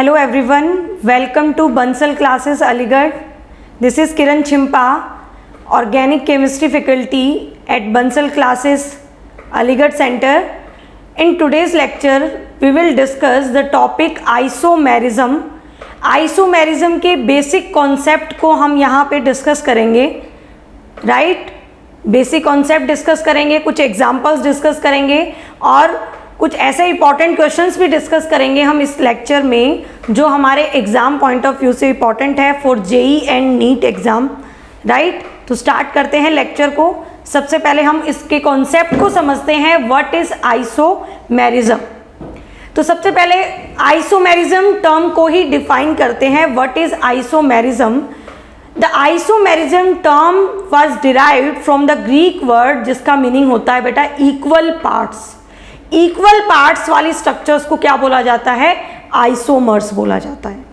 Hello everyone, welcome to Bansal Classes Aligarh. This is Kiran Chimpa, Organic Chemistry Faculty at Bansal Classes Aligarh Center. In today's lecture, we will discuss the topic isomerism. Isomerism के basic concept को हम यहाँ पे discuss करेंगे, right? Basic concept discuss करेंगे, कुछ examples discuss करेंगे और कुछ ऐसे इंपॉर्टेंट क्वेश्चंस भी डिस्कस करेंगे हम इस लेक्चर में जो हमारे एग्जाम पॉइंट ऑफ व्यू से इंपॉर्टेंट है for JEE and NEET exam, right? तो स्टार्ट करते हैं लेक्चर को। सबसे पहले हम इसके कॉन्सेप्ट को समझते हैं, व्हाट इज आइसोमेरिज्म। तो सबसे पहले आइसोमेरिज्म टर्म को ही डिफाइन करते हैं, what is isomerism. The isomerism term was derived from the Greek word जिसका मीनिंग होता है बेटा इक्वल पार्ट्स। इक्वल पार्ट्स वाली स्ट्रक्चर्स को क्या बोला जाता है? आइसोमर्स बोला जाता है।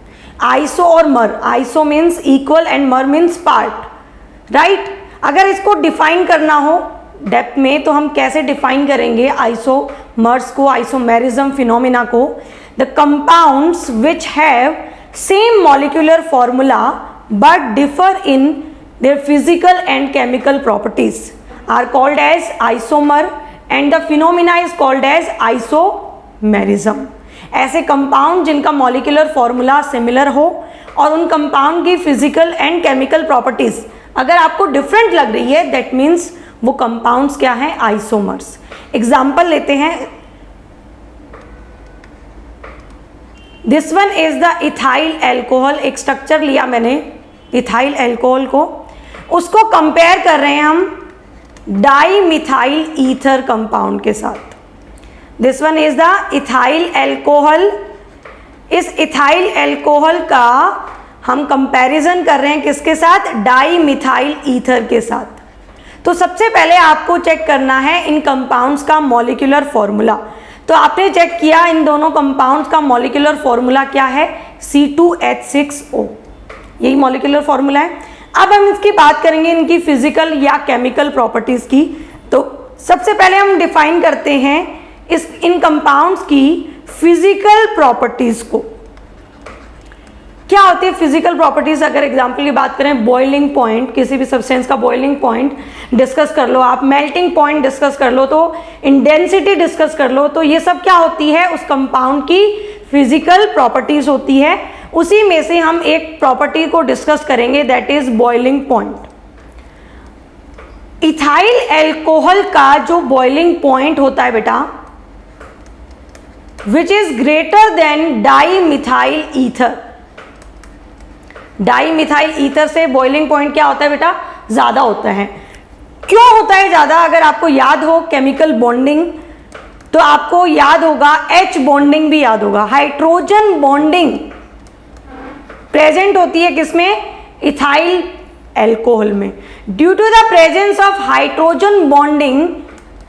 आइसो और मर, आइसो मीन्स इक्वल एंड मर मीन्स पार्ट, राइट? अगर इसको डिफाइन करना हो डेप्थ में तो हम कैसे डिफाइन करेंगे आइसोमर्स को, आइसोमेरिज्म फिनोमिना को? The compounds which have same molecular formula but differ in their physical and chemical properties are called as isomer and the phenomena is called as isomerism. ऐसे compound जिनका molecular formula similar हो और उन compound की physical and chemical properties अगर आपको different लग रही है, दैट मीन्स वो कंपाउंड्स क्या हैं? आइसोमर्स। एग्जाम्पल लेते हैं, this one is the ethyl alcohol. एक स्ट्रक्चर लिया मैंने इथाइल एल्कोहल को, उसको कंपेयर कर रहे हैं हम डाई मिथाइल ईथर कंपाउंड के साथ। This one is the ethyl alcohol. इस इथाइल एल्कोहल का हम कंपैरिजन कर रहे हैं किसके साथ? डाई मिथाइल ईथर के साथ। तो सबसे पहले आपको चेक करना है इन कंपाउंड्स का मॉलिक्यूलर फॉर्मूला। तो आपने चेक किया इन दोनों कंपाउंड्स का मॉलिक्यूलर फॉर्मूला क्या है? C2H6O, यही मॉलिक्यूलर फॉर्मूला है। अब हम इसकी बात करेंगे इनकी फिजिकल या केमिकल प्रॉपर्टीज की। तो सबसे पहले हम डिफाइन करते हैं इन कंपाउंड्स की फिजिकल प्रॉपर्टीज को। क्या होती है फिजिकल प्रॉपर्टीज? अगर एग्जांपल की बात करें, बॉइलिंग पॉइंट, किसी भी सब्सटेंस का बॉइलिंग पॉइंट डिस्कस कर लो आप, मेल्टिंग पॉइंट डिस्कस कर लो, तो इंटेंसिटी डिस्कस कर लो, तो ये सब क्या होती है? उस कंपाउंड की फिजिकल प्रॉपर्टीज होती है। उसी में से हम एक प्रॉपर्टी को डिस्कस करेंगे, that is boiling point. Ethyl alcohol का जो बॉइलिंग पॉइंट होता है बेटा, which is greater than di methyl ether. Di methyl ether से बॉइलिंग पॉइंट क्या होता है बेटा? ज्यादा होता है। क्यों होता है ज्यादा? अगर आपको याद हो केमिकल बॉन्डिंग, तो आपको याद होगा H बॉन्डिंग भी याद होगा। हाइड्रोजन बॉन्डिंग प्रेजेंट होती है किसमें? इथाइल एल्कोहल में। Due to the presence of hydrogen bonding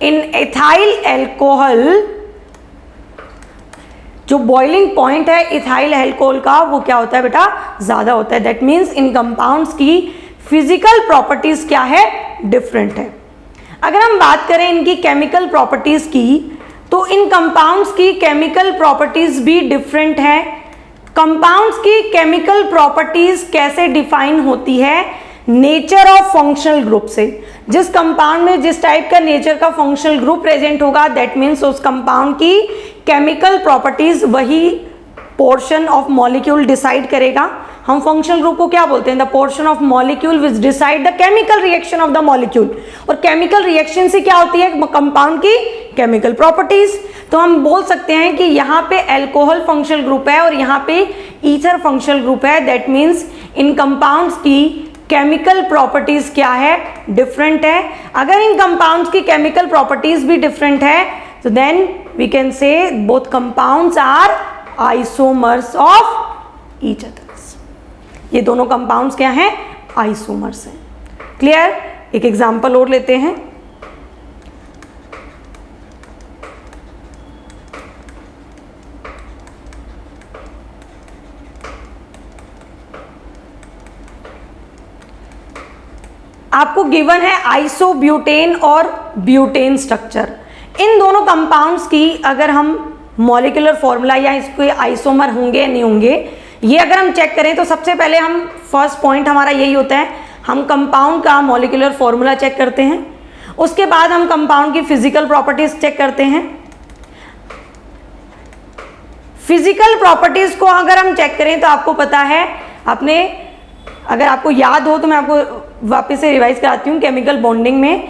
in ethyl alcohol, जो बॉइलिंग पॉइंट है इथाइल एल्कोहल का वो क्या होता है बेटा? ज्यादा होता है। दैट मीन्स इन कंपाउंड्स की फिजिकल प्रॉपर्टीज क्या है? डिफरेंट है। अगर हम बात करें इनकी केमिकल प्रॉपर्टीज की, तो इन कंपाउंड्स की केमिकल प्रॉपर्टीज भी डिफरेंट है। कंपाउंड्स की केमिकल प्रॉपर्टीज कैसे डिफाइन होती है? नेचर ऑफ फंक्शनल ग्रुप से। जिस कंपाउंड में जिस टाइप का नेचर का फंक्शनल ग्रुप प्रेजेंट होगा, दैट मीन्स उस कंपाउंड की केमिकल प्रॉपर्टीज वही पोर्शन ऑफ मॉलिक्यूल डिसाइड करेगा। हम फंक्शनल ग्रुप को क्या बोलते हैं? The portion of molecule which decide the chemical reaction of the molecule. और केमिकल रिएक्शन से क्या होती है? कंपाउंड की केमिकल प्रॉपर्टीज। तो हम बोल सकते हैं कि यहाँ पे एल्कोहल फंक्शनल ग्रुप है और यहाँ पे ईथर फंक्शनल ग्रुप है। दैट मीन्स इन कंपाउंड्स की केमिकल प्रॉपर्टीज क्या है? डिफरेंट है। अगर इन कंपाउंड्स की केमिकल प्रॉपर्टीज भी डिफरेंट है, तो then we can say both compounds are isomers of each others. ये दोनों कंपाउंड्स क्या हैं? आइसोमर्स हैं। क्लियर? एक एग्जांपल और लेते हैं। आपको गिवन है आइसोब्यूटेन और ब्यूटेन स्ट्रक्चर। इन दोनों कंपाउंड्स की अगर हम मॉलिक्यूलर फॉर्मूला या इसके आइसोमर होंगे नहीं होंगे, ये अगर हम चेक करें तो सबसे पहले हम फर्स्ट पॉइंट हमारा यही होता है, हम कंपाउंड का मॉलिक्यूलर फॉर्मूला चेक करते हैं, उसके बाद हम कंपाउंड की फिजिकल प्रॉपर्टीज चेक करते हैं। फिजिकल प्रॉपर्टीज को अगर हम चेक करें तो आपको पता है, आपने अगर आपको याद हो तो मैं आपको वापस से रिवाइज कराती हूँ। केमिकल बॉन्डिंग में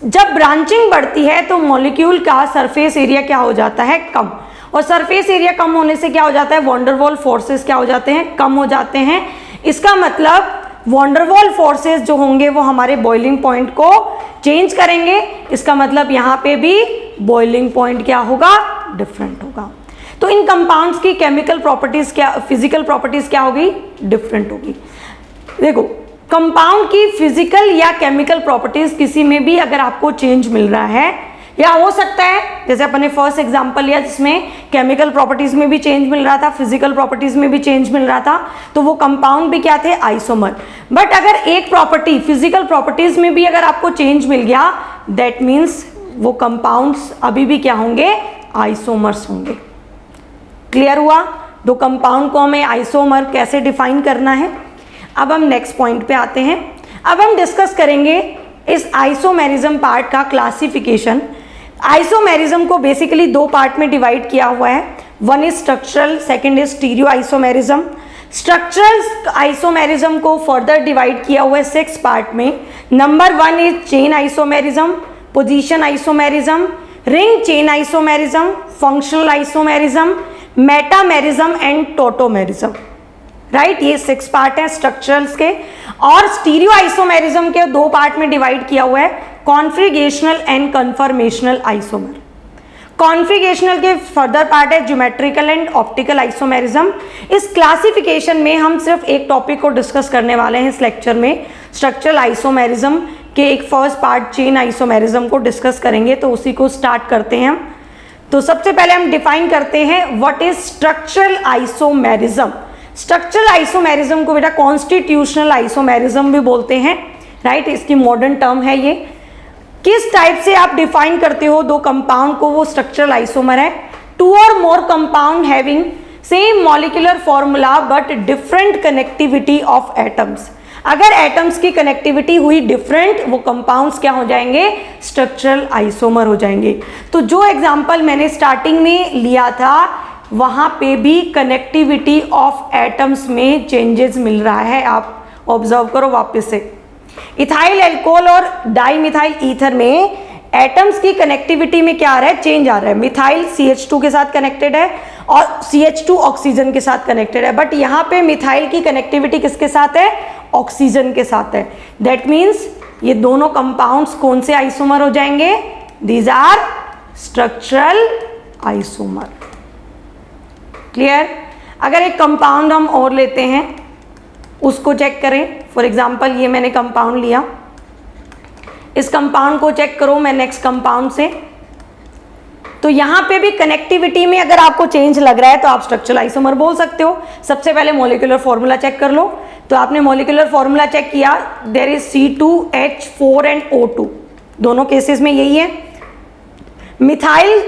जब ब्रांचिंग बढ़ती है तो मॉलिक्यूल का सरफेस एरिया क्या हो जाता है, कम, और सरफेस एरिया कम होने से क्या हो जाता है, वॉन्डरवॉल फोर्सेस क्या हो जाते हैं, कम हो जाते हैं। इसका मतलब वॉन्डरवॉल फोर्सेस जो होंगे वो हमारे बॉइलिंग पॉइंट को चेंज करेंगे। इसका मतलब यहाँ पे भी बॉइलिंग पॉइंट क्या होगा, डिफरेंट होगा। तो इन कंपाउंड्स की केमिकल प्रॉपर्टीज क्या, फिजिकल प्रॉपर्टीज क्या होगी, डिफरेंट होगी। देखो, कंपाउंड की फिजिकल या केमिकल प्रॉपर्टीज किसी में भी अगर आपको चेंज मिल रहा है, या हो सकता है जैसे अपने फर्स्ट एग्जांपल लिया जिसमें केमिकल प्रॉपर्टीज में भी चेंज मिल रहा था, फिजिकल प्रॉपर्टीज में भी चेंज मिल रहा था, तो वो कंपाउंड भी क्या थे, आइसोमर। बट अगर एक प्रॉपर्टी फिजिकल प्रॉपर्टीज में भी अगर आपको चेंज मिल गया, दैट मीन्स वो कंपाउंड्स अभी भी क्या होंगे, आइसोमर्स होंगे। क्लियर हुआ? दो कंपाउंड को हमें आइसोमर कैसे डिफाइन करना है। अब हम नेक्स्ट पॉइंट पे आते हैं। अब हम डिस्कस करेंगे इस आइसोमेरिज्म पार्ट का क्लासिफिकेशन। आइसोमेरिज्म को बेसिकली दो पार्ट में डिवाइड किया हुआ है, one is structural, second is stereo isomerism. Structural isomerism को फर्दर डिवाइड किया हुआ है 6 पार्ट में। Number 1 is chain isomerism, position isomerism, ring chain isomerism, functional isomerism, metamerism and tautomerism. Right, ये 6 पार्ट है स्ट्रक्चरल्स के। और स्टीरियो आइसोमेरिज्म के 2 पार्ट में डिवाइड किया हुआ है, configurational and conformational isomer. Configurational के फर्दर पार्ट है ज्योमेट्रिकल एंड ऑप्टिकल आइसोमेरिज्म। इस क्लासिफिकेशन में हम सिर्फ एक टॉपिक को डिस्कस करने वाले हैं इस लेक्चर में, स्ट्रक्चरल आइसोमेरिज्म के एक फर्स्ट पार्ट चेन आइसोमेरिज्म को डिस्कस करेंगे, तो उसी को स्टार्ट करते हैं हम। तो सबसे पहले हम डिफाइन करते हैं what is structural isomerism. Structural isomerism को बेटा कॉन्स्टिट्यूशनल आइसोमेरिज्म भी बोलते हैं, राइट, इसकी मॉडर्न टर्म है ये। किस टाइप से आप डिफाइन करते हो दो कंपाउंड को, वो स्ट्रक्चरल आइसोमर है। Two or more compound having same molecular formula but different connectivity of atoms. अगर एटम्स की कनेक्टिविटी हुई डिफरेंट, वो कंपाउंड्स क्या हो जाएंगे, स्ट्रक्चरल आइसोमर हो जाएंगे। तो जो एग्जांपल मैंने स्टार्टिंग में लिया था, वहां पे भी कनेक्टिविटी ऑफ एटम्स में चेंजेस मिल रहा है, आप ऑब्जर्व करो वापस से। इथाइल एल्कोहल और डाइमिथाइल ईथर में एटम्स की कनेक्टिविटी में क्या आ रहा है, चेंज आ रहा है। मिथाइल CH2 के साथ कनेक्टेड है और CH2 ऑक्सीजन के साथ कनेक्टेड है, बट यहाँ पे मिथाइल की कनेक्टिविटी किसके साथ है, ऑक्सीजन के साथ है। दैट मीन्स ये दोनों कंपाउंड्स कौन से आइसोमर हो जाएंगे, these are structural isomer. Clear? अगर एक कंपाउंड हम और लेते हैं, उसको चेक करें। फॉर एग्जाम्पल ये मैंने कंपाउंड लिया, इस कंपाउंड को चेक करो मैं नेक्स्ट कंपाउंड से, तो यहाँ पे भी कनेक्टिविटी में अगर आपको चेंज लग रहा है तो आप स्ट्रक्चरल आइसोमर बोल सकते हो। सबसे पहले मॉलिक्यूलर फॉर्मूला चेक कर लो। तो आपने मॉलिक्यूलर फॉर्मूला चेक किया, there is C2H4 and O2, दोनों केसेस में यही है। मिथाइल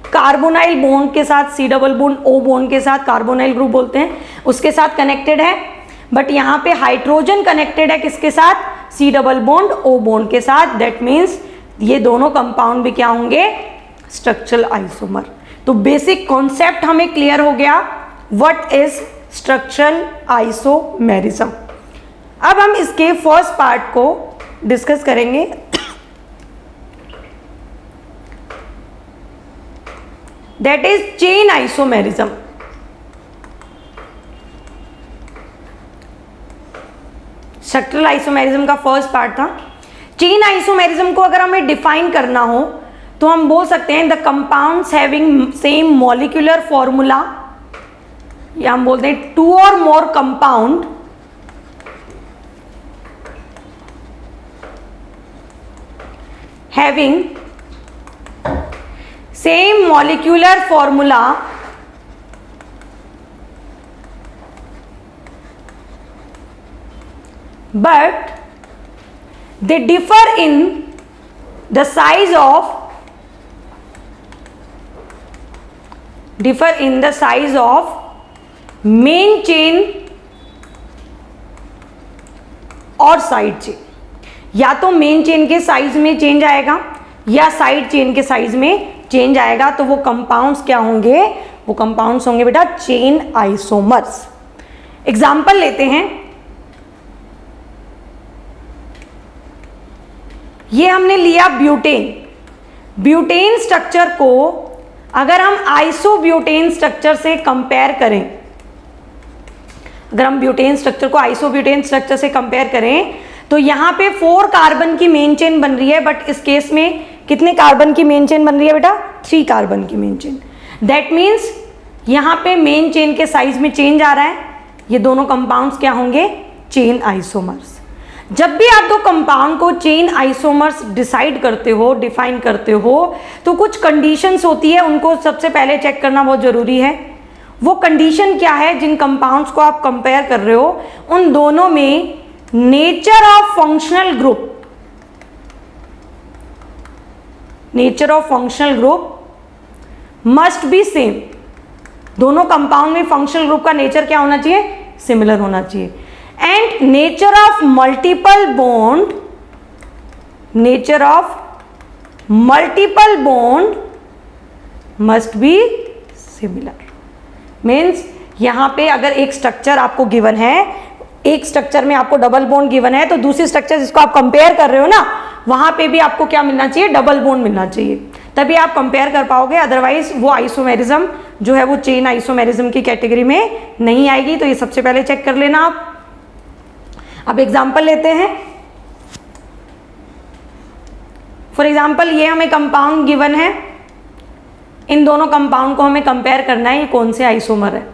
कार्बोनाइल बॉन्ड के साथ C double bond O bond के साथ, कार्बोनाइल ग्रुप बोलते हैं, उसके साथ कनेक्टेड है। बट यहाँ पे हाइड्रोजन कनेक्टेड है किसके साथ, C double bond O bond के साथ। दैट मीन्स ये दोनों कंपाउंड भी क्या होंगे, स्ट्रक्चरल आइसोमर। तो बेसिक कॉन्सेप्ट हमें क्लियर हो गया, व्हाट इज स्ट्रक्चरल आइसोमेरिज्म। अब हम इसके फर्स्ट पार्ट को डिस्कस करेंगे। That is chain isomerism. Structural isomerism का फर्स्ट पार्ट था। चेन आइसोमेरिज्म को अगर हमें डिफाइन करना हो तो हम बोल सकते हैं the compounds having same molecular formula, या हम बोलते हैं two or more compound having same molecular formula but they differ in the size of differ in the size of main chain और साइड चेन। या तो मेन चेन के size में change आएगा या साइड चेन के साइज में change आएगा, तो वो कंपाउंड्स क्या होंगे? वो कंपाउंड्स होंगे बेटा चेन आइसोमर्स। एग्जाम्पल लेते हैं, ये हमने लिया ब्यूटेन। ब्यूटेन स्ट्रक्चर को अगर हम आइसोब्यूटेन स्ट्रक्चर से कंपेयर करें, अगर हम ब्यूटेन स्ट्रक्चर को आइसोब्यूटेन स्ट्रक्चर से कंपेयर करें, तो यहां पे 4 कार्बन की मेन चेन बन रही है, बट इस केस में कितने कार्बन की मेन चेन बन रही है बेटा? 3 कार्बन की मेन चेन। दैट मीन्स यहां पे मेन चेन के साइज में चेंज आ रहा है। ये दोनों कंपाउंड्स क्या होंगे? Chain isomers. जब भी आप दो कंपाउंड को चेन आइसोमर्स डिसाइड करते हो, डिफाइन करते हो, तो कुछ कंडीशंस होती है, उनको सबसे पहले चेक करना बहुत जरूरी है। वो कंडीशन क्या है? जिन कंपाउंड्स को आप कंपेयर कर रहे हो उन दोनों में nature of functional group, nature of functional group must be same. दोनों कंपाउंड में फंक्शनल ग्रुप का नेचर क्या होना चाहिए? सिमिलर होना चाहिए। And nature of multiple bond, nature of multiple bond must be similar. Means यहां पे अगर एक स्ट्रक्चर आपको गिवन है, एक स्ट्रक्चर में आपको डबल बॉन्ड गिवन है, तो दूसरी स्ट्रक्चर जिसको आप कंपेयर कर रहे हो ना, वहां पे भी आपको क्या मिलना चाहिए? डबल बॉन्ड मिलना चाहिए, तभी आप कंपेयर कर पाओगे। अदरवाइज वो आइसोमेरिज्म जो है वो चेन आइसोमेरिज्म की कैटेगरी में नहीं आएगी। तो ये सबसे पहले चेक कर लेना आप। अब एग्जांपल लेते हैं। फॉर एग्जांपल ये हमें कंपाउंड गिवन है, इन दोनों कंपाउंड को हमें कंपेयर करना है, ये कौन से आइसोमर है।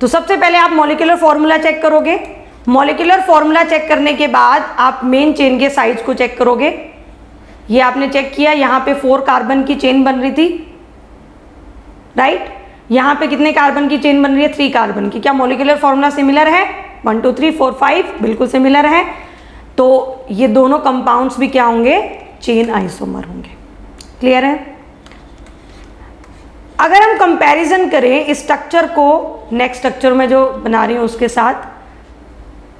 तो सबसे पहले आप मॉलिक्यूलर फॉर्मूला चेक करोगे। मॉलिक्यूलर फॉर्मूला चेक करने के बाद आप मेन चेन के साइज को चेक करोगे। ये आपने चेक किया, यहाँ पे 4 कार्बन की चेन बन रही थी, राइट। यहाँ पे कितने कार्बन की चेन बन रही है? 3 कार्बन की। क्या मॉलिक्यूलर फॉर्मूला सिमिलर है? 1 2 3 4 5 बिल्कुल सिमिलर है। तो ये दोनों कंपाउंड्स भी क्या होंगे? चेन आइसोमर होंगे। क्लियर है? अगर हम कंपैरिजन करें इस स्ट्रक्चर को नेक्स्ट स्ट्रक्चर में जो बना रही हूं उसके साथ,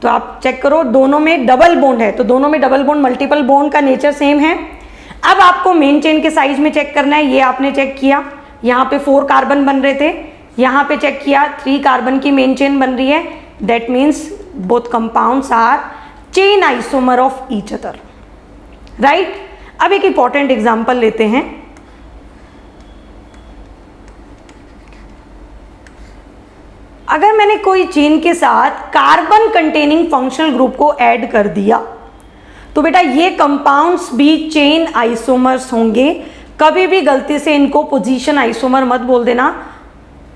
तो आप चेक करो, दोनों में डबल बॉन्ड है, तो दोनों में डबल बॉन्ड, मल्टीपल बॉन्ड का नेचर सेम है। अब आपको मेन चेन के साइज में चेक करना है। ये आपने चेक किया, यहाँ पे 4 कार्बन बन रहे थे, यहाँ पे चेक किया 3 कार्बन की मेन चेन बन रही है। That means both compounds are chain isomer of each other, right. अब एक इंपॉर्टेंट एग्जांपल लेते हैं। अगर मैंने कोई चेन के साथ कार्बन कंटेनिंग फंक्शनल ग्रुप को ऐड कर दिया, तो बेटा ये कंपाउंड्स भी चेन आइसोमर्स होंगे। कभी भी गलती से इनको पोजीशन आइसोमर मत बोल देना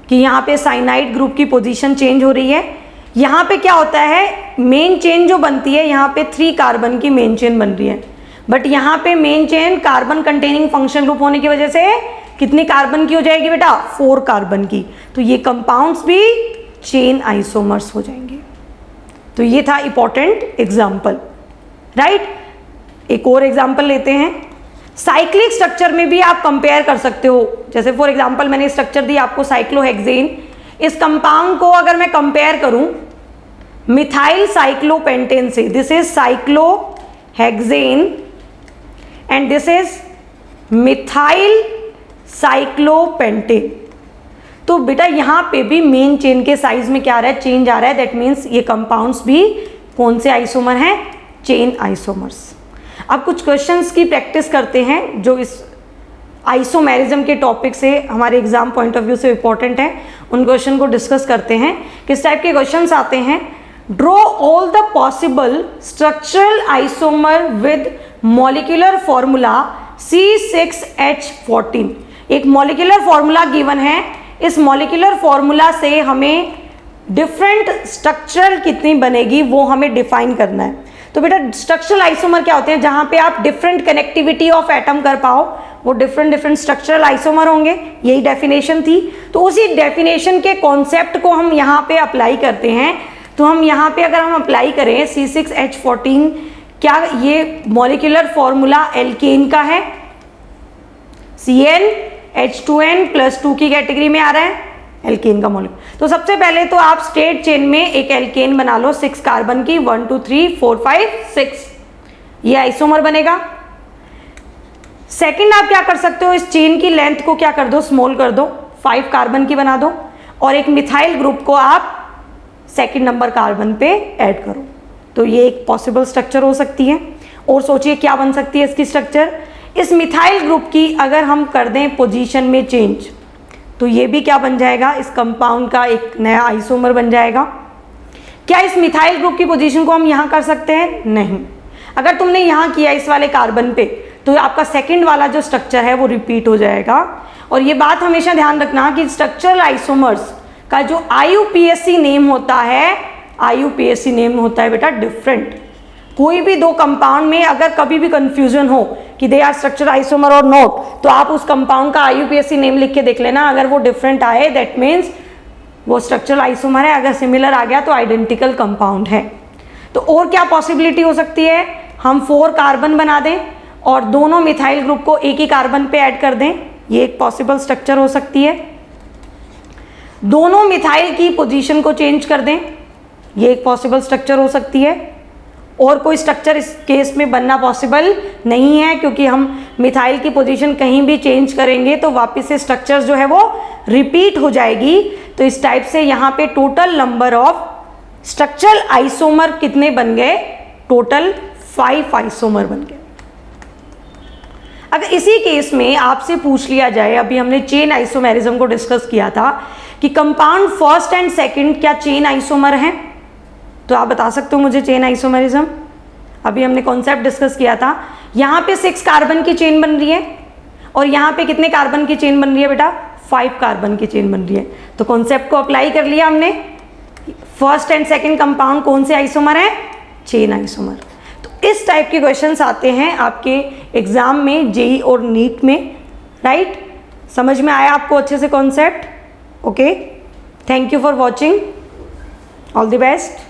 कि यहाँ पे साइनाइड ग्रुप की पोजीशन चेंज हो रही है। यहाँ पे क्या होता है, मेन चेन जो बनती है, यहाँ पे 3 कार्बन की मेन चेन बन रही है, बट यहाँ पे main chain carbon containing functional group होने की वजह से कितनी कार्बन की हो जाएगी बेटा? 4 कार्बन की। तो ये कंपाउंड्स भी चेन आइसोमर्स हो जाएंगे। तो ये था इंपॉर्टेंट एग्जाम्पल, राइट। एक और एग्जाम्पल लेते हैं। साइक्लिक स्ट्रक्चर में भी आप कंपेयर कर सकते हो। जैसे फॉर एग्जाम्पल मैंने स्ट्रक्चर दी आपको साइक्लोहेक्सेन। इस कंपाउंड को अगर मैं कंपेयर करूं मिथाइल साइक्लोपेंटेन से, this is cyclohexane and this is methyl cyclopentane, तो बेटा यहाँ पे भी मेन चेन के साइज में क्या आ रहा है? चेंज आ रहा है। दैट मीन्स ये कंपाउंड्स भी कौन से आइसोमर हैं? Chain isomers. अब कुछ क्वेश्चंस की प्रैक्टिस करते हैं जो इस आइसोमेरिज्म के टॉपिक से हमारे एग्जाम पॉइंट ऑफ व्यू से इंपॉर्टेंट है। उन क्वेश्चन को डिस्कस करते हैं। किस टाइप के क्वेश्चंस आते हैं? Draw all the possible structural isomer with molecular formula C6H14। एक मॉलिक्यूलर फॉर्मूला गिवन है, इस मॉलिक्यूलर फॉर्मूला से हमें डिफरेंट स्ट्रक्चरल कितनी बनेगी वो हमें डिफाइन करना है। तो बेटा स्ट्रक्चरल आइसोमर क्या होते हैं? जहां पे आप डिफरेंट कनेक्टिविटी ऑफ एटम कर पाओ, वो डिफरेंट स्ट्रक्चरल आइसोमर होंगे। यही डेफिनेशन थी। तो उसी डेफिनेशन के कॉन्सेप्ट को हम यहाँ पे अप्लाई करते हैं। तो हम यहाँ पे अगर हम अप्लाई करें C6H14, क्या ये मॉलिक्यूलर फॉर्मूला एल्केन का है? H2N + 2 की कैटेगरी में आ रहा है, एल्केन का मॉलिक्यूल। तो सबसे पहले तो आप स्ट्रेट चेन में एक एल्केन बना लो 6 कार्बन की, 1 2 3 4 5 6, ये आइसोमर बनेगा। सेकंड आप क्या कर सकते हो, इस चेन की लेंथ को क्या कर दो, स्मॉल कर दो, 5 कार्बन की बना दो, और एक मिथाइल ग्रुप को आप सेकंड नंबर कार्बन पे ऐड करो। तो ये एक पॉसिबल स्ट्रक्चर हो सकती है। और सोचिए क्या बन सकती है इसकी स्ट्रक्चर, इस मिथाइल ग्रुप की अगर हम कर दें पोजीशन में चेंज, तो ये भी क्या बन जाएगा, इस कंपाउंड का एक नया आइसोमर बन जाएगा। क्या इस मिथाइल ग्रुप की पोजीशन को हम यहाँ कर सकते हैं? नहीं। अगर तुमने यहाँ किया इस वाले कार्बन पे, तो आपका सेकंड वाला जो स्ट्रक्चर है वो रिपीट हो जाएगा। और ये बात हमेशा ध्यान रखना कि स्ट्रक्चरल आइसोमर्स का जो IUPAC नेम होता है, IUPAC नेम होता है बेटा डिफरेंट। कोई भी दो कंपाउंड में अगर कभी भी कंफ्यूजन हो कि दे आर स्ट्रक्चरल आइसोमर और नॉट, तो आप उस कंपाउंड का IUPAC नेम लिख के देख लेना। अगर वो डिफरेंट आए दैट मीन्स वो स्ट्रक्चरल आइसोमर है, अगर सिमिलर आ गया तो आइडेंटिकल कंपाउंड है। तो और क्या पॉसिबिलिटी हो सकती है, हम 4 कार्बन बना दें और दोनों मिथाइल ग्रुप को एक ही कार्बन पे ऐड कर दें, ये एक पॉसिबल स्ट्रक्चर हो सकती है। दोनों मिथाइल की पोजीशन को चेंज कर दें, ये एक पॉसिबल स्ट्रक्चर हो सकती है। और कोई स्ट्रक्चर इस केस में बनना पॉसिबल नहीं है, क्योंकि हम मिथाइल की पोजीशन कहीं भी चेंज करेंगे तो वापस से स्ट्रक्चर जो है वो रिपीट हो जाएगी। तो इस टाइप से यहाँ पे total number of structural isomer कितने बन गए, टोटल 5 आइसोमर बन गए। अगर इसी केस में आपसे पूछ लिया जाए, अभी हमने चेन आइसोमेरिज्म को डिस्कस किया था कि कंपाउंड फर्स्ट एंड सेकंड क्या चेन आइसोमर हैं, तो आप बता सकते हो मुझे चेन आइसोमेरिज्म। अभी हमने कॉन्सेप्ट डिस्कस किया था, यहाँ पे 6 कार्बन की चेन बन रही है और यहाँ पे कितने कार्बन की चेन बन रही है बेटा, 5 कार्बन की चेन बन रही है। तो कॉन्सेप्ट को अप्लाई कर लिया हमने, फर्स्ट एंड सेकंड कंपाउंड कौन से आइसोमर है, चेन आइसोमर। तो इस टाइप के क्वेश्चंस आते हैं आपके एग्जाम में, जेई और नीट में, राइट। समझ में आया आपको अच्छे से concept? Okay, thank you for watching, all the best.